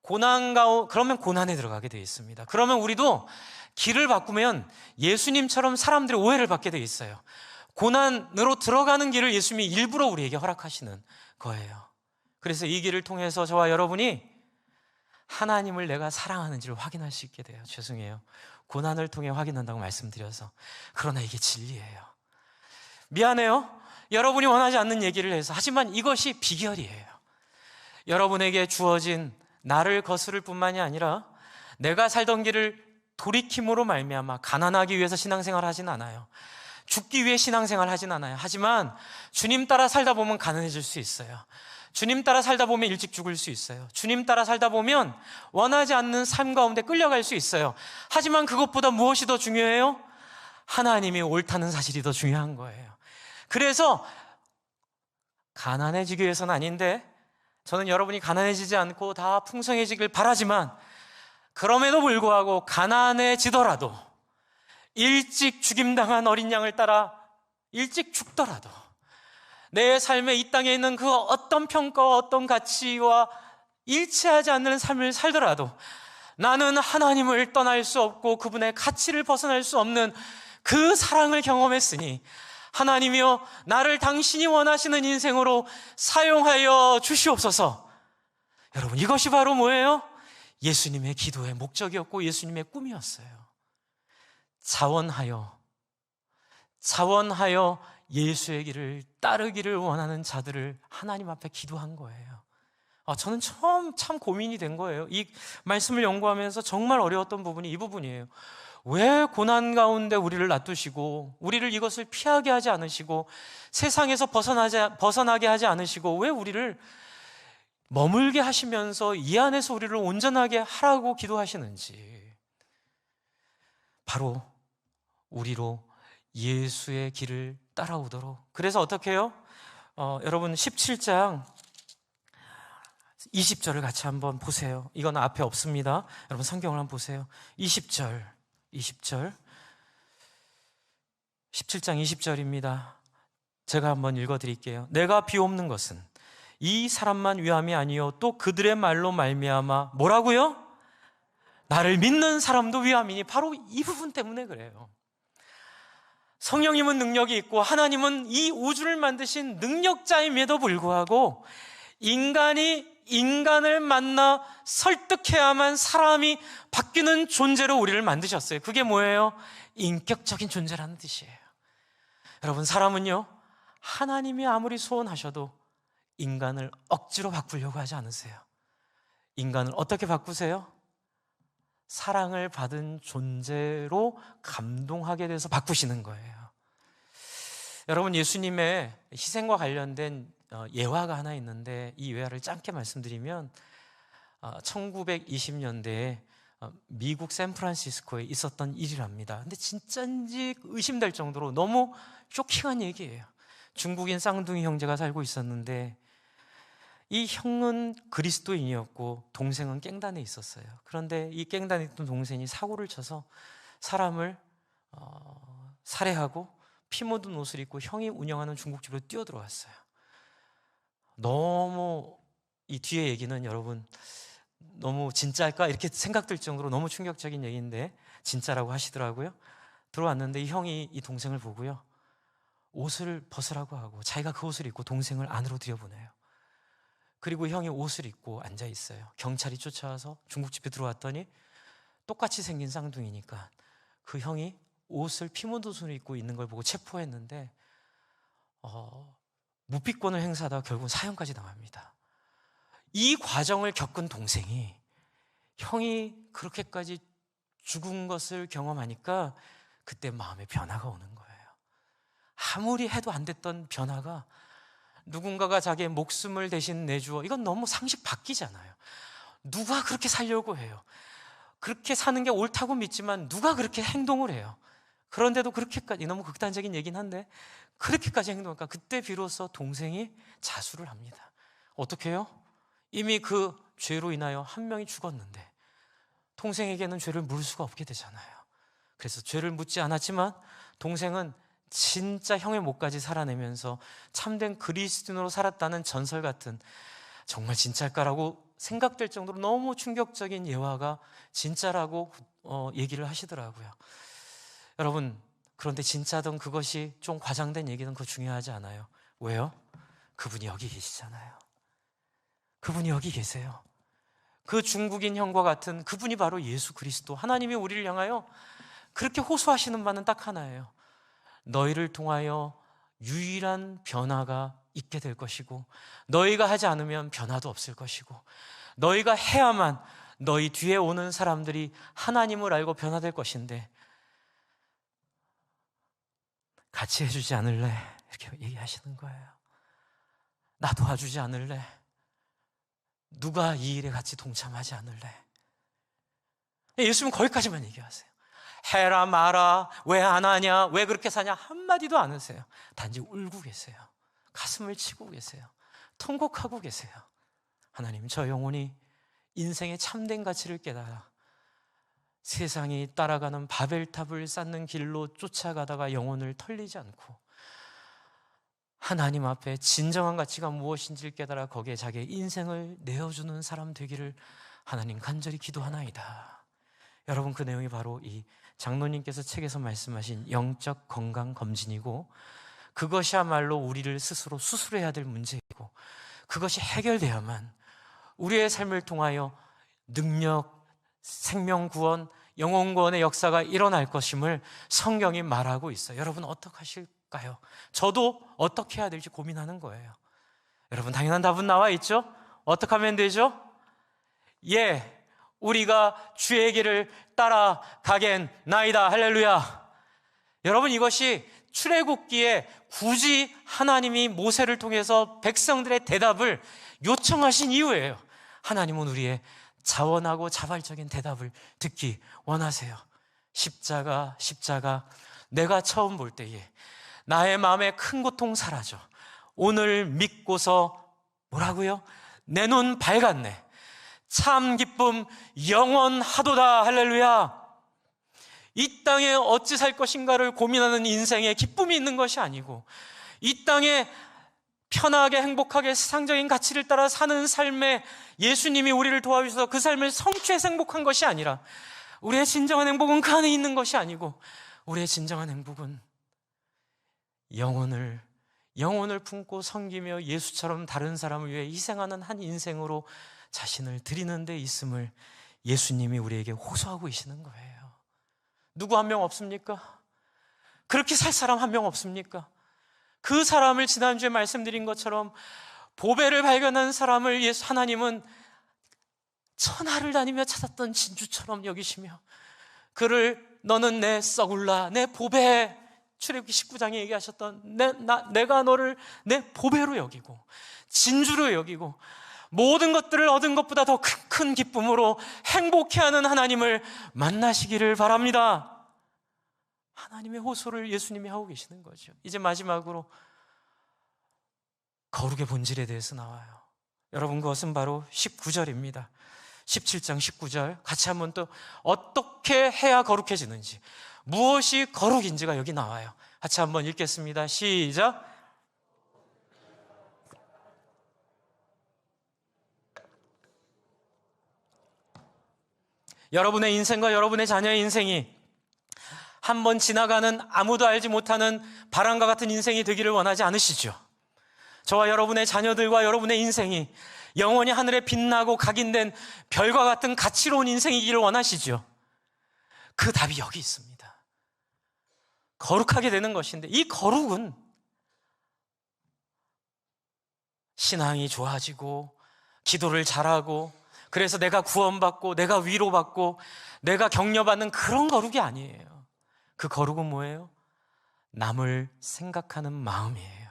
그러면 고난에 들어가게 되어 있습니다. 그러면 우리도 길을 바꾸면 예수님처럼 사람들이 오해를 받게 되어 있어요. 고난으로 들어가는 길을 예수님이 일부러 우리에게 허락하시는 거예요. 그래서 이 길을 통해서 저와 여러분이 하나님을 내가 사랑하는지를 확인할 수 있게 돼요. 죄송해요. 고난을 통해 확인한다고 말씀드려서. 그러나 이게 진리예요. 미안해요. 여러분이 원하지 않는 얘기를 해서. 하지만 이것이 비결이에요. 여러분에게 주어진 나를 거스를 뿐만이 아니라 내가 살던 길을 돌이킴으로 말미암아 가난하기 위해서 신앙생활을 하진 않아요. 죽기 위해 신앙생활을 하진 않아요. 하지만 주님 따라 살다 보면 가난해질 수 있어요. 주님 따라 살다 보면 일찍 죽을 수 있어요. 주님 따라 살다 보면 원하지 않는 삶 가운데 끌려갈 수 있어요. 하지만 그것보다 무엇이 더 중요해요? 하나님이 옳다는 사실이 더 중요한 거예요. 그래서 가난해지기 위해서는 아닌데, 저는 여러분이 가난해지지 않고 다 풍성해지길 바라지만, 그럼에도 불구하고 가난해지더라도 일찍 죽임당한 어린 양을 따라 일찍 죽더라도 내 삶에 이 땅에 있는 그 어떤 평가와 어떤 가치와 일치하지 않는 삶을 살더라도 나는 하나님을 떠날 수 없고 그분의 가치를 벗어날 수 없는 그 사랑을 경험했으니 하나님이여 나를 당신이 원하시는 인생으로 사용하여 주시옵소서. 여러분, 이것이 바로 뭐예요? 예수님의 기도의 목적이었고 예수님의 꿈이었어요. 자원하여 예수의 길을 따르기를 원하는 자들을 하나님 앞에 기도한 거예요. 저는 처음 참 고민이 된 거예요. 이 말씀을 연구하면서 정말 어려웠던 부분이 이 부분이에요. 왜 고난 가운데 우리를 놔두시고 우리를 이것을 피하게 하지 않으시고 세상에서 벗어나게 하지 않으시고 왜 우리를 머물게 하시면서 이 안에서 우리를 온전하게 하라고 기도하시는지. 바로 우리로 예수의 길을 따라오도록. 그래서 어떻게 해요? 여러분 17장 20절을 같이 한번 보세요. 이건 앞에 없습니다. 여러분 성경을 한번 보세요. 20절 17장 20절입니다. 제가 한번 읽어드릴게요. 내가 비옵는 것은 이 사람만 위함이 아니요 또 그들의 말로 말미암아 뭐라고요? 나를 믿는 사람도 위함이니. 바로 이 부분 때문에 그래요. 성령님은 능력이 있고 하나님은 이 우주를 만드신 능력자임에도 불구하고 인간이 인간을 만나 설득해야만 사람이 바뀌는 존재로 우리를 만드셨어요. 그게 뭐예요? 인격적인 존재라는 뜻이에요. 여러분, 사람은요 하나님이 아무리 소원하셔도 인간을 억지로 바꾸려고 하지 않으세요. 인간을 어떻게 바꾸세요? 사랑을 받은 존재로 감동하게 돼서 바꾸시는 거예요. 여러분, 예수님의 희생과 관련된 예화가 하나 있는데 이 예화를 짧게 말씀드리면 1920년대에 미국 샌프란시스코에 있었던 일이랍니다. 근데 진짜인지 의심될 정도로 너무 쇼킹한 얘기예요. 중국인 쌍둥이 형제가 살고 있었는데 이 형은 그리스도인이었고 동생은 깽단에 있었어요. 그런데 이 깽단에 있던 동생이 사고를 쳐서 사람을 살해하고 피 묻은 옷을 입고 형이 운영하는 중국집으로 뛰어들어왔어요. 너무 이 뒤에 얘기는 여러분 너무 진짜일까 이렇게 생각될 정도로 너무 충격적인 얘기인데 진짜라고 하시더라고요. 들어왔는데 이 형이 이 동생을 보고요 옷을 벗으라고 하고 자기가 그 옷을 입고 동생을 안으로 들여보내요. 그리고 형이 옷을 입고 앉아 있어요. 경찰이 쫓아와서 중국집에 들어왔더니 똑같이 생긴 쌍둥이니까 그 형이 옷을 피 묻은 옷을 입고 있는 걸 보고 체포했는데 무피권을 행사하다가 결국은 사형까지 당합니다. 이 과정을 겪은 동생이 형이 그렇게까지 죽은 것을 경험하니까 그때 마음의 변화가 오는 거예요. 아무리 해도 안 됐던 변화가 누군가가 자기의 목숨을 대신 내주어, 이건 너무 상식 바뀌잖아요. 누가 그렇게 살려고 해요? 그렇게 사는 게 옳다고 믿지만 누가 그렇게 행동을 해요? 그런데도 그렇게까지, 너무 극단적인 얘기는 한데 그렇게까지 행동하니까 그때 비로소 동생이 자수를 합니다. 어떻게 해요? 이미 그 죄로 인하여 한 명이 죽었는데 동생에게는 죄를 물을 수가 없게 되잖아요. 그래서 죄를 묻지 않았지만 동생은 진짜 형의 목까지 살아내면서 참된 그리스도인으로 살았다는 전설 같은, 정말 진짜일까라고 생각될 정도로 너무 충격적인 예화가 진짜라고 얘기를 하시더라고요. 여러분, 그런데 진짜든 그것이 좀 과장된 얘기는 그거 중요하지 않아요. 왜요? 그분이 여기 계시잖아요. 그분이 여기 계세요. 그 중국인 형과 같은 그분이 바로 예수 그리스도, 하나님이 우리를 향하여 그렇게 호소하시는 바는 딱 하나예요. 너희를 통하여 유일한 변화가 있게 될 것이고, 너희가 하지 않으면 변화도 없을 것이고, 너희가 해야만 너희 뒤에 오는 사람들이 하나님을 알고 변화될 것인데 같이 해주지 않을래? 이렇게 얘기하시는 거예요. 나 도와주지 않을래? 누가 이 일에 같이 동참하지 않을래? 예수님은 거기까지만 얘기하세요. 해라 마라, 왜 안 하냐, 왜 그렇게 사냐 한마디도 안 하세요. 단지 울고 계세요. 가슴을 치고 계세요. 통곡하고 계세요. 하나님, 저 영혼이 인생의 참된 가치를 깨달아 세상이 따라가는 바벨탑을 쌓는 길로 쫓아가다가 영혼을 털리지 않고 하나님 앞에 진정한 가치가 무엇인지를 깨달아 거기에 자기의 인생을 내어주는 사람 되기를 하나님 간절히 기도하나이다. 여러분, 그 내용이 바로 이 장로님께서 책에서 말씀하신 영적 건강 검진이고, 그것이야말로 우리를 스스로 수술해야 될 문제이고, 그것이 해결돼야만 우리의 삶을 통하여 능력, 생명 구원, 영혼 구원의 역사가 일어날 것임을 성경이 말하고 있어요. 여러분, 어떻게 하실까요? 저도 어떻게 해야 될지 고민하는 거예요. 여러분, 당연한 답은 나와 있죠? 어떻게 하면 되죠? 우리가 주의 길을 따라가겠나이다. 할렐루야. 여러분, 이것이 출애굽기에 굳이 하나님이 모세를 통해서 백성들의 대답을 요청하신 이유예요. 하나님은 우리의 자원하고 자발적인 대답을 듣기 원하세요. 십자가, 내가 처음 볼 때에 나의 마음에 큰 고통 사라져. 오늘 믿고서 뭐라고요? 내 눈 밝았네. 참 기쁨 영원하도다. 할렐루야. 이 땅에 어찌 살 것인가를 고민하는 인생에 기쁨이 있는 것이 아니고, 이 땅에 편하게 행복하게 세상적인 가치를 따라 사는 삶에 예수님이 우리를 도와주셔서 그 삶을 성취해서 행복한 것이 아니라, 우리의 진정한 행복은 그 안에 있는 것이 아니고, 우리의 진정한 행복은 영혼을 품고 섬기며 예수처럼 다른 사람을 위해 희생하는 한 인생으로 자신을 드리는 데 있음을 예수님이 우리에게 호소하고 계시는 거예요. 누구 한 명 없습니까? 그렇게 살 사람 한 명 없습니까? 그 사람을 지난주에 말씀드린 것처럼 보배를 발견한 사람을 하나님은 천하를 다니며 찾았던 진주처럼 여기시며, 그를 너는 내 썩을라, 내 보배, 출애굽기 19장에 얘기하셨던 내가 너를 내 보배로 여기고 진주로 여기고 모든 것들을 얻은 것보다 더 큰 기쁨으로 행복해하는 하나님을 만나시기를 바랍니다. 하나님의 호소를 예수님이 하고 계시는 거죠. 이제 마지막으로 거룩의 본질에 대해서 나와요. 여러분, 그것은 바로 19절입니다. 17장 19절 같이 한번 또 어떻게 해야 거룩해지는지, 무엇이 거룩인지가 여기 나와요. 같이 한번 읽겠습니다. 시작. 여러분의 인생과 여러분의 자녀의 인생이 한번 지나가는 아무도 알지 못하는 바람과 같은 인생이 되기를 원하지 않으시죠? 저와 여러분의 자녀들과 여러분의 인생이 영원히 하늘에 빛나고 각인된 별과 같은 가치로운 인생이기를 원하시죠? 그 답이 여기 있습니다. 거룩하게 되는 것인데, 이 거룩은 신앙이 좋아지고 기도를 잘하고 그래서 내가 구원받고 내가 위로받고 내가 격려받는 그런 거룩이 아니에요. 그 거룩은 뭐예요? 남을 생각하는 마음이에요.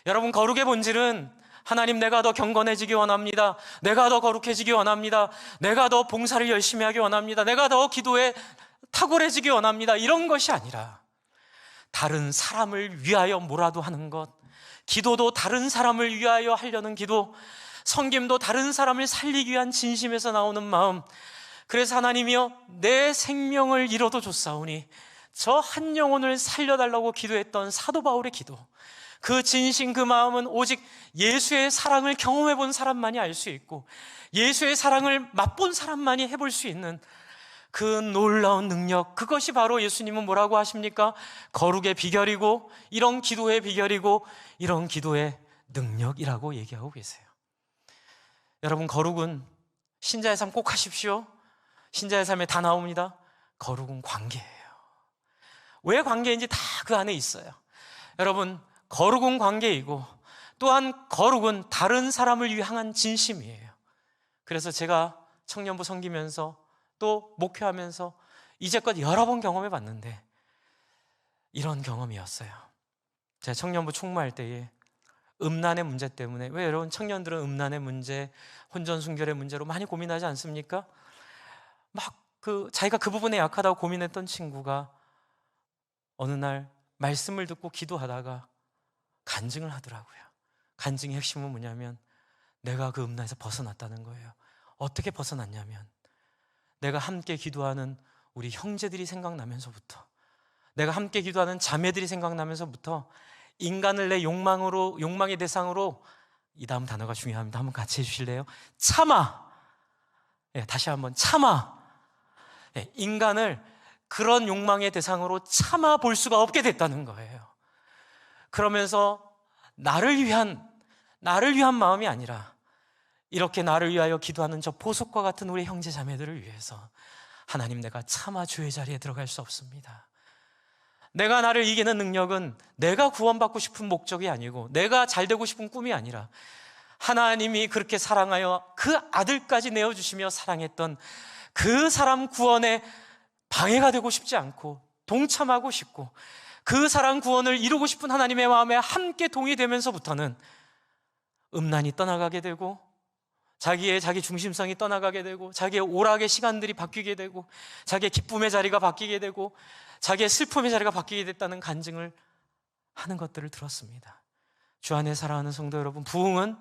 여러분, 거룩의 본질은 하나님, 내가 더 경건해지기 원합니다. 내가 더 거룩해지기 원합니다. 내가 더 봉사를 열심히 하기 원합니다. 내가 더 기도에 탁월해지기 원합니다. 이런 것이 아니라 다른 사람을 위하여 뭐라도 하는 것, 기도도 다른 사람을 위하여 하려는 기도, 섬김도 다른 사람을 살리기 위한 진심에서 나오는 마음. 그래서 하나님이여, 내 생명을 잃어도 좋사오니 저 한 영혼을 살려달라고 기도했던 사도 바울의 기도, 그 진심, 그 마음은 오직 예수의 사랑을 경험해 본 사람만이 알 수 있고 예수의 사랑을 맛본 사람만이 해볼 수 있는 그 놀라운 능력, 그것이 바로 예수님은 뭐라고 하십니까? 거룩의 비결이고 이런 기도의 비결이고 이런 기도의 능력이라고 얘기하고 계세요. 여러분, 거룩은 신자의 삶 꼭 하십시오. 신자의 삶에 다 나옵니다. 거룩은 관계예요. 왜 관계인지 다 그 안에 있어요. 여러분, 거룩은 관계이고 또한 거룩은 다른 사람을 향한 진심이에요. 그래서 제가 청년부 섬기면서 또 목회하면서 이제껏 여러 번 경험해 봤는데 이런 경험이었어요. 제가 청년부 총무할 때에 음란의 문제 때문에, 왜 여러분 청년들은 음란의 문제, 혼전순결의 문제로 많이 고민하지 않습니까? 자기가 그 부분에 약하다고 고민했던 친구가 어느 날 말씀을 듣고 기도하다가 간증을 하더라고요. 간증의 핵심은 뭐냐면 내가 그 음란에서 벗어났다는 거예요. 어떻게 벗어났냐면 내가 함께 기도하는 우리 형제들이 생각나면서부터, 내가 함께 기도하는 자매들이 생각나면서부터 인간을 내 욕망의 대상으로, 이 다음 단어가 중요합니다. 한번 같이 해주실래요? 참아. 다시 한번 참아. 인간을 그런 욕망의 대상으로 참아 볼 수가 없게 됐다는 거예요. 그러면서 나를 위한 마음이 아니라 이렇게 나를 위하여 기도하는 저 보석과 같은 우리 형제 자매들을 위해서, 하나님, 내가 차마 주의 자리에 들어갈 수 없습니다. 내가 나를 이기는 능력은 내가 구원받고 싶은 목적이 아니고 내가 잘 되고 싶은 꿈이 아니라 하나님이 그렇게 사랑하여 그 아들까지 내어주시며 사랑했던 그 사람 구원에 방해가 되고 싶지 않고 동참하고 싶고 그 사람 구원을 이루고 싶은 하나님의 마음에 함께 동의되면서부터는 음란이 떠나가게 되고 자기 중심성이 떠나가게 되고 자기의 오락의 시간들이 바뀌게 되고 자기의 기쁨의 자리가 바뀌게 되고 자기의 슬픔의 자리가 바뀌게 됐다는 간증을 하는 것들을 들었습니다. 주 안에 사랑하는 성도 여러분, 부흥은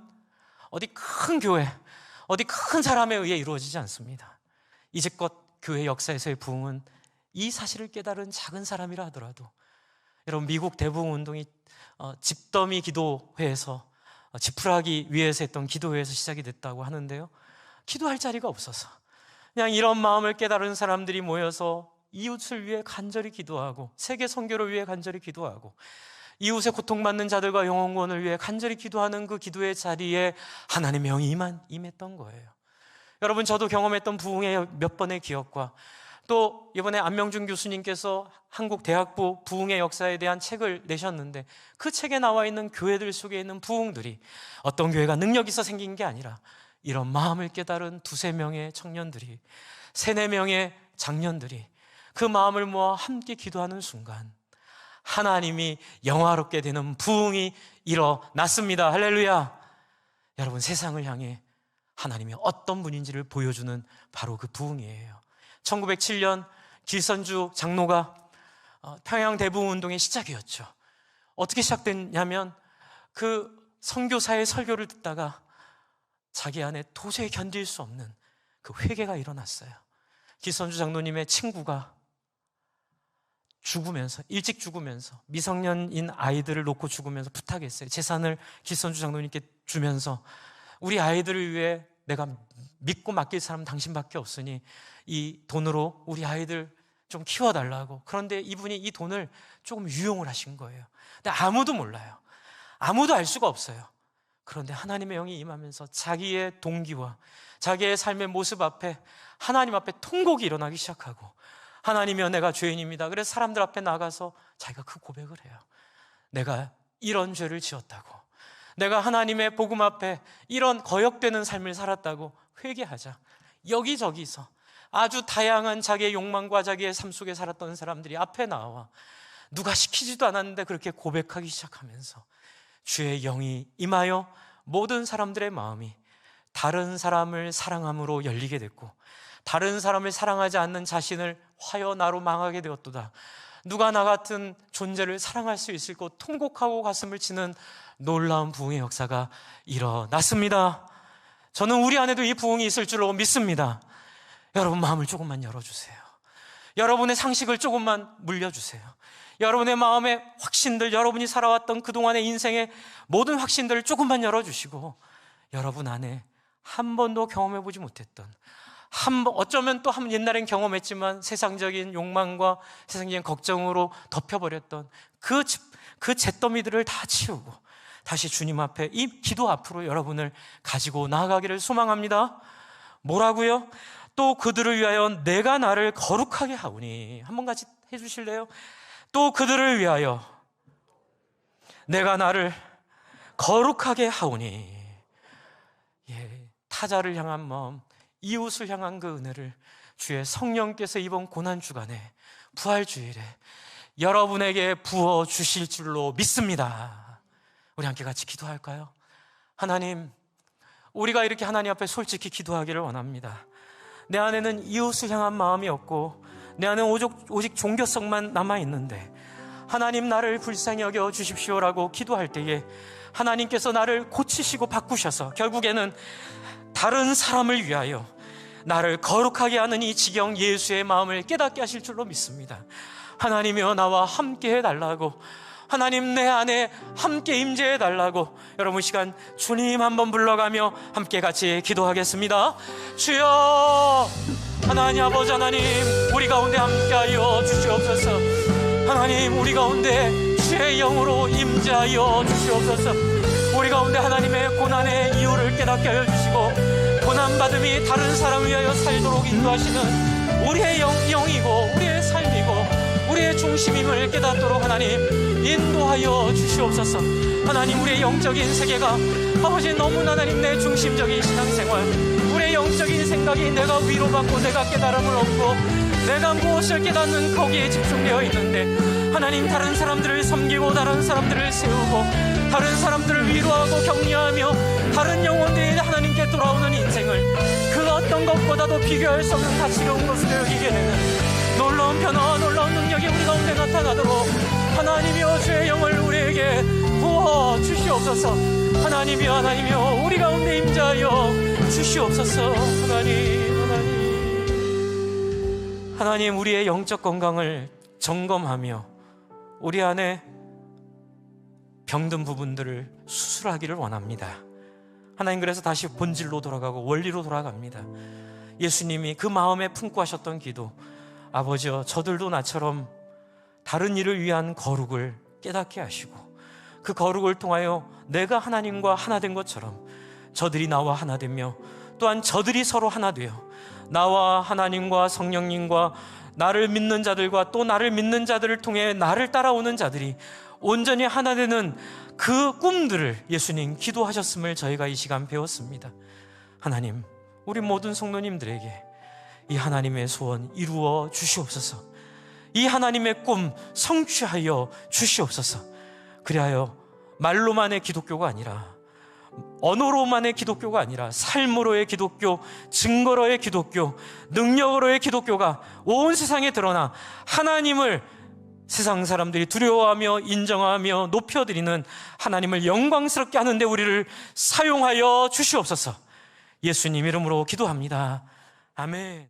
어디 큰 교회, 어디 큰 사람에 의해 이루어지지 않습니다. 이제껏 교회 역사에서의 부흥은 이 사실을 깨달은 작은 사람이라 하더라도, 여러분, 미국 대부흥운동이 집더미 기도회에서 지푸라기 위에서 했던 기도회에서 시작이 됐다고 하는데요, 기도할 자리가 없어서 그냥 이런 마음을 깨달은 사람들이 모여서 이웃을 위해 간절히 기도하고 세계 선교를 위해 간절히 기도하고 이웃의 고통받는 자들과 영혼구원을 위해 간절히 기도하는 그 기도의 자리에 하나님의 영이 임했던 거예요. 여러분, 저도 경험했던 부흥의 몇 번의 기억과 또 이번에 안명준 교수님께서 한국 대학부 부흥의 역사에 대한 책을 내셨는데 그 책에 나와 있는 교회들 속에 있는 부흥들이 어떤 교회가 능력 있어 생긴 게 아니라 이런 마음을 깨달은 두세 명의 청년들이, 세네 명의 장년들이 그 마음을 모아 함께 기도하는 순간 하나님이 영화롭게 되는 부흥이 일어났습니다. 할렐루야. 여러분, 세상을 향해 하나님이 어떤 분인지를 보여주는 바로 그 부흥이에요. 1907년 길선주 장로가 평양 대부흥운동의 시작이었죠. 어떻게 시작됐냐면 그 선교사의 설교를 듣다가 자기 안에 도저히 견딜 수 없는 그 회개가 일어났어요. 길선주 장로님의 친구가 일찍 죽으면서 미성년인 아이들을 놓고 죽으면서 부탁했어요. 재산을 길선주 장로님께 주면서 우리 아이들을 위해 내가 믿고 맡길 사람은 당신밖에 없으니 이 돈으로 우리 아이들 좀 키워달라고. 그런데 이분이 이 돈을 조금 유용을 하신 거예요. 근데 아무도 몰라요. 아무도 알 수가 없어요. 그런데 하나님의 영이 임하면서 자기의 동기와 자기의 삶의 모습 앞에 하나님 앞에 통곡이 일어나기 시작하고, 하나님이여, 내가 죄인입니다. 그래서 사람들 앞에 나가서 자기가 그 고백을 해요. 내가 이런 죄를 지었다고, 내가 하나님의 복음 앞에 이런 거역되는 삶을 살았다고 회개하자. 여기저기서 아주 다양한 자기의 욕망과 자기의 삶 속에 살았던 사람들이 앞에 나와 누가 시키지도 않았는데 그렇게 고백하기 시작하면서 주의 영이 임하여 모든 사람들의 마음이 다른 사람을 사랑함으로 열리게 됐고, 다른 사람을 사랑하지 않는 자신을 화여 나로 망하게 되었도다. 누가 나 같은 존재를 사랑할 수 있을까 통곡하고 가슴을 치는 놀라운 부흥의 역사가 일어났습니다. 저는 우리 안에도 이 부흥이 있을 줄로 믿습니다. 여러분 마음을 조금만 열어주세요. 여러분의 상식을 조금만 물려주세요. 여러분의 마음의 확신들, 여러분이 살아왔던 그동안의 인생의 모든 확신들을 조금만 열어주시고, 여러분 안에 한 번도 경험해보지 못했던, 어쩌면 또 옛날엔 경험했지만 세상적인 욕망과 세상적인 걱정으로 덮여버렸던 그 잿더미들을 다 치우고 다시 주님 앞에 이 기도 앞으로 여러분을 가지고 나아가기를 소망합니다. 뭐라고요? 또 그들을 위하여 내가 나를 거룩하게 하오니. 한번 같이 해주실래요? 또 그들을 위하여 내가 나를 거룩하게 하오니. 타자를 향한 마음, 이웃을 향한 그 은혜를 주의 성령께서 이번 고난주간에, 부활주일에 여러분에게 부어주실 줄로 믿습니다. 우리 함께 같이 기도할까요? 하나님, 우리가 이렇게 하나님 앞에 솔직히 기도하기를 원합니다. 내 안에는 이웃을 향한 마음이 없고 내 안에는 오직 종교성만 남아있는데, 하나님 나를 불쌍히 여겨 주십시오라고 기도할 때에 하나님께서 나를 고치시고 바꾸셔서 결국에는 다른 사람을 위하여 나를 거룩하게 하는 이 지경 예수의 마음을 깨닫게 하실 줄로 믿습니다. 하나님이여 나와 함께 해달라고, 하나님 내 안에 함께 임재해달라고 여러분 시간 주님 한번 불러가며 함께 같이 기도하겠습니다. 주여, 하나님 아버지 하나님, 우리 가운데 함께하여 주시옵소서. 하나님 우리 가운데 주의 영으로 임재하여 주시옵소서. 우리 가운데 하나님의 고난의 이유를 깨닫게 하여 주시고, 고난받음이 다른 사람을 위하여 살도록 인도하시는 우리의 영이고 우리의 삶이고 우리의 중심임을 깨닫도록 하나님 인도하여 주시옵소서. 하나님 우리의 영적인 세계가 아버지 너무나 하나님 내 중심적인 신앙생활, 우리의 영적인 생각이 내가 위로받고 내가 깨달음을 얻고 내가 무엇을 깨닫는 거기에 집중되어 있는데, 하나님 다른 사람들을 섬기고 다른 사람들을 세우고 다른 사람들을 위로하고 격려하며 다른 영혼들이 하나님께 돌아오는 인생을 그 어떤 것보다도 비교할 수 없는 다채로운 것으로 여기게 되는 놀라운 변화, 놀라운 능력이 우리 가운데 나타나도록 하나님이여 주의 영을 우리에게 부어 주시옵소서. 하나님이여 우리 가운데 임재하여 주시옵소서. 하나님 우리의 영적 건강을 점검하며 우리 안에 병든 부분들을 수술하기를 원합니다. 하나님 그래서 다시 본질로 돌아가고 원리로 돌아갑니다. 예수님이 그 마음에 품고 하셨던 기도, 아버지여 저들도 나처럼 다른 일을 위한 거룩을 깨닫게 하시고 그 거룩을 통하여 내가 하나님과 하나 된 것처럼 저들이 나와 하나 되며 또한 저들이 서로 하나 되어 나와 하나님과 성령님과 나를 믿는 자들과 또 나를 믿는 자들을 통해 나를 따라오는 자들이 온전히 하나 되는 그 꿈들을 예수님 기도하셨음을 저희가 이 시간 배웠습니다. 하나님 우리 모든 성도님들에게 이 하나님의 소원 이루어 주시옵소서. 이 하나님의 꿈 성취하여 주시옵소서. 그리하여 말로만의 기독교가 아니라, 언어로만의 기독교가 아니라 삶으로의 기독교, 증거로의 기독교, 능력으로의 기독교가 온 세상에 드러나 하나님을 세상 사람들이 두려워하며 인정하며 높여드리는 하나님을 영광스럽게 하는데 우리를 사용하여 주시옵소서. 예수님 이름으로 기도합니다. 아멘.